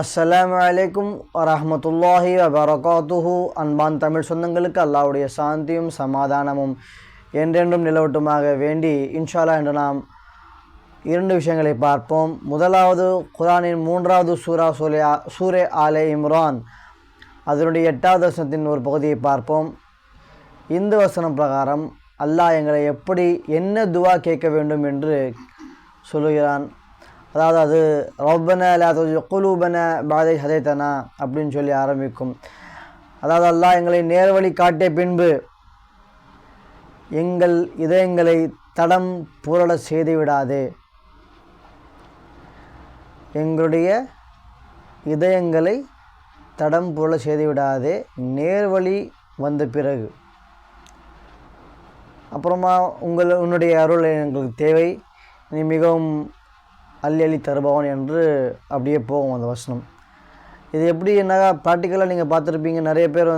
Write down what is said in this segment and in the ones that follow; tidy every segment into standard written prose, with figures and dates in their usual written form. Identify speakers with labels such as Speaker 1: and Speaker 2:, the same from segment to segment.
Speaker 1: அஸ்ஸலாமு அலைக்கும் வரஹ்மத்துல்லாஹி வபரகாத்துஹு. அன்பான் தமிழ் சொந்தங்களுக்கு அல்லாஹ்வுடைய சாந்தியும் சமாதானமும் என்றென்றும் நிலவட்டுமாக வேண்டி இன்ஷா அல்லாஹ் என்று நாம் இரண்டு விஷயங்களை பார்ப்போம். முதலாவது, குர்ஆனின் 3வது சூரே ஆலே இம்ரான் அதனுடைய 8வது வசனத்தின் ஒரு பகுதியை பார்ப்போம். இந்த வசனம் பிரகாரம் அல்லாஹ் எங்களை எப்படி என்ன துவா கேட்க வேண்டும் என்று சொல்லுகிறான். அதாவது அது ரப்பனா லா துஸிக் குலூபனா பஅத இஸ் ஹதைதனா அப்படின்னு சொல்லி ஆரம்பிக்கும். அதாவது அல்லாஹ் எங்களை நேர்வழி காட்டிய பின்பு எங்கள் இதயங்களை தடம் புரள செய்து விடாதே. எங்களுடைய இதயங்களை தடம் புரள செய்து விடாதே நேர்வழி வந்த பிறகு. அப்புறமா உன்னுடைய அருள் எங்களுக்கு தேவை, நீ மிகவும் அள்ளி அள்ளி தருபவன் என்று அப்படியே போகும் அந்த வசனம். இது எப்படி என்னக்கா ப்ராக்டிக்கலாக நீங்கள் பார்த்துருப்பீங்க. நிறைய பேர்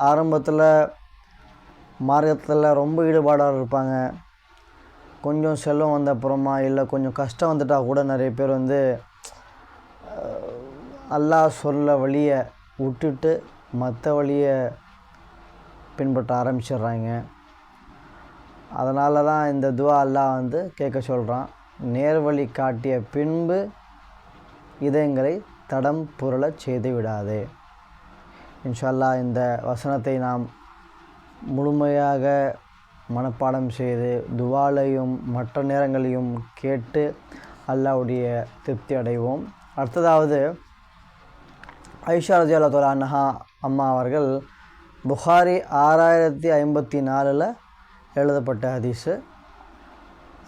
Speaker 1: ஆரம்பத்தில் மார்க்கத்தில் ரொம்ப ஈடுபாடாக இருப்பாங்க. கொஞ்சம் செல்வம் வந்த அப்புறமா இல்லை கொஞ்சம் கஷ்டம் வந்துட்டால் கூட நிறைய பேர் அல்லாஹ் சொல்ல வழியை விட்டுட்டு மற்ற வழியை பின்பற்ற ஆரம்பிச்சிடுறாங்க. அதனால தான் இந்த துவா அல்லாஹ் கேட்க சொல்கிறான். நேர்வழி காட்டிய பின்பு இதயங்களை தடம் புரளச் செய்து விடாதே. இன்ஷா அல்லாஹ் இந்த வசனத்தை நாம் முழுமையாக மனப்பாடம் செய்து துவாலையும் மற்ற நேரங்களையும் கேட்டு அல்லாஹ்வுடைய திருப்தி அடைவோம். அடுத்ததாவது, ஆயிஷா ரலியல்லாஹு அன்ஹா அம்மா அவர்கள் புகாரி 6054 எழுதப்பட்ட ஹதீஸு.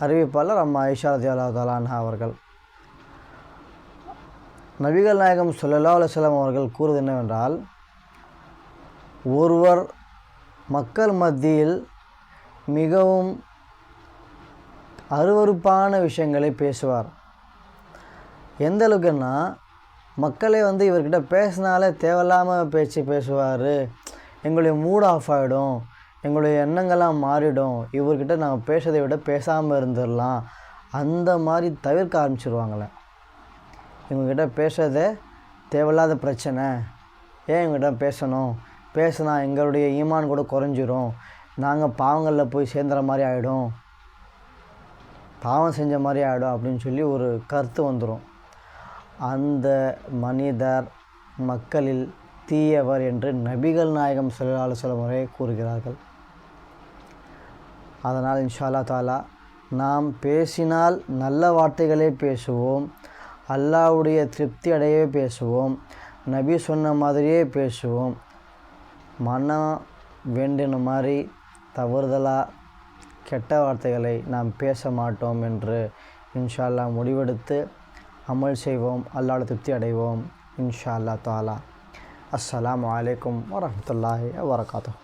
Speaker 1: அறிவிப்பாளர் அம்மா ஆயிஷா ரலியல்லாஹு அன்ஹா அவர்கள். நபிகள் நாயகம் ஸல்லல்லாஹு அலைஹி வஸல்லம் அவர்கள் கூறுவது என்னவென்றால், ஒருவர் மக்கள் மத்தியில் மிகவும் அருவருப்பான விஷயங்களை பேசுவார். எந்த அளவுக்குன்னா, மக்களே இவர்கிட்ட பேசினாலே தேவையில்லாமல் பேசுவார், எங்களுடைய மூட் ஆஃப் ஆகிடும், எங்களுடைய எண்ணங்கள்லாம் மாறிடும், இவர்கிட்ட நாங்கள் பேசுறதை விட பேசாமல் இருந்துடலாம், அந்த மாதிரி தவிர்க்க ஆரம்பிச்சிருவாங்களே. இவங்ககிட்ட பேசுறதே தேவையில்லாத பிரச்சனை, ஏன் இவங்ககிட்ட பேசணும், பேசினா எங்களுடைய ஈமான் கூட குறைஞ்சிரும், நாங்கள் பாவங்களில் போய் சேர்ந்துற மாதிரி ஆகிடும், பாவம் செஞ்ச மாதிரி ஆகிடும் அப்படின்னு சொல்லி ஒரு கருத்து வந்துடும். அந்த மனிதர் மக்களில் தீயவர் என்று நபிகள் நாயகம் ஸல்லல்லாஹு அலைஹி வஸல்லம் அவர்களே கூறுகிறார்கள். அதனால் இன்ஷா அல்லாஹ் தஆலா நாம் பேசினால் நல்ல வார்த்தைகளே பேசுவோம், அல்லாஹ்வுடைய திருப்தி அடையவே பேசுவோம், நபி சொன்ன மாதிரியே பேசுவோம், மனம் வேண்டின மாதிரி தவறுதலாக கெட்ட வார்த்தைகளை நாம் பேச மாட்டோம் என்று இன்ஷா அல்லாஹ் முடிவெடுத்து அமல் செய்வோம், அல்லாஹ்வுடைய திருப்தி அடைவோம் இன்ஷா அல்லாஹ் தஆலா. அஸ்ஸலாமு அலைக்கும் வரஹ்மத்துல்லாஹி வபரகாத்துஹு.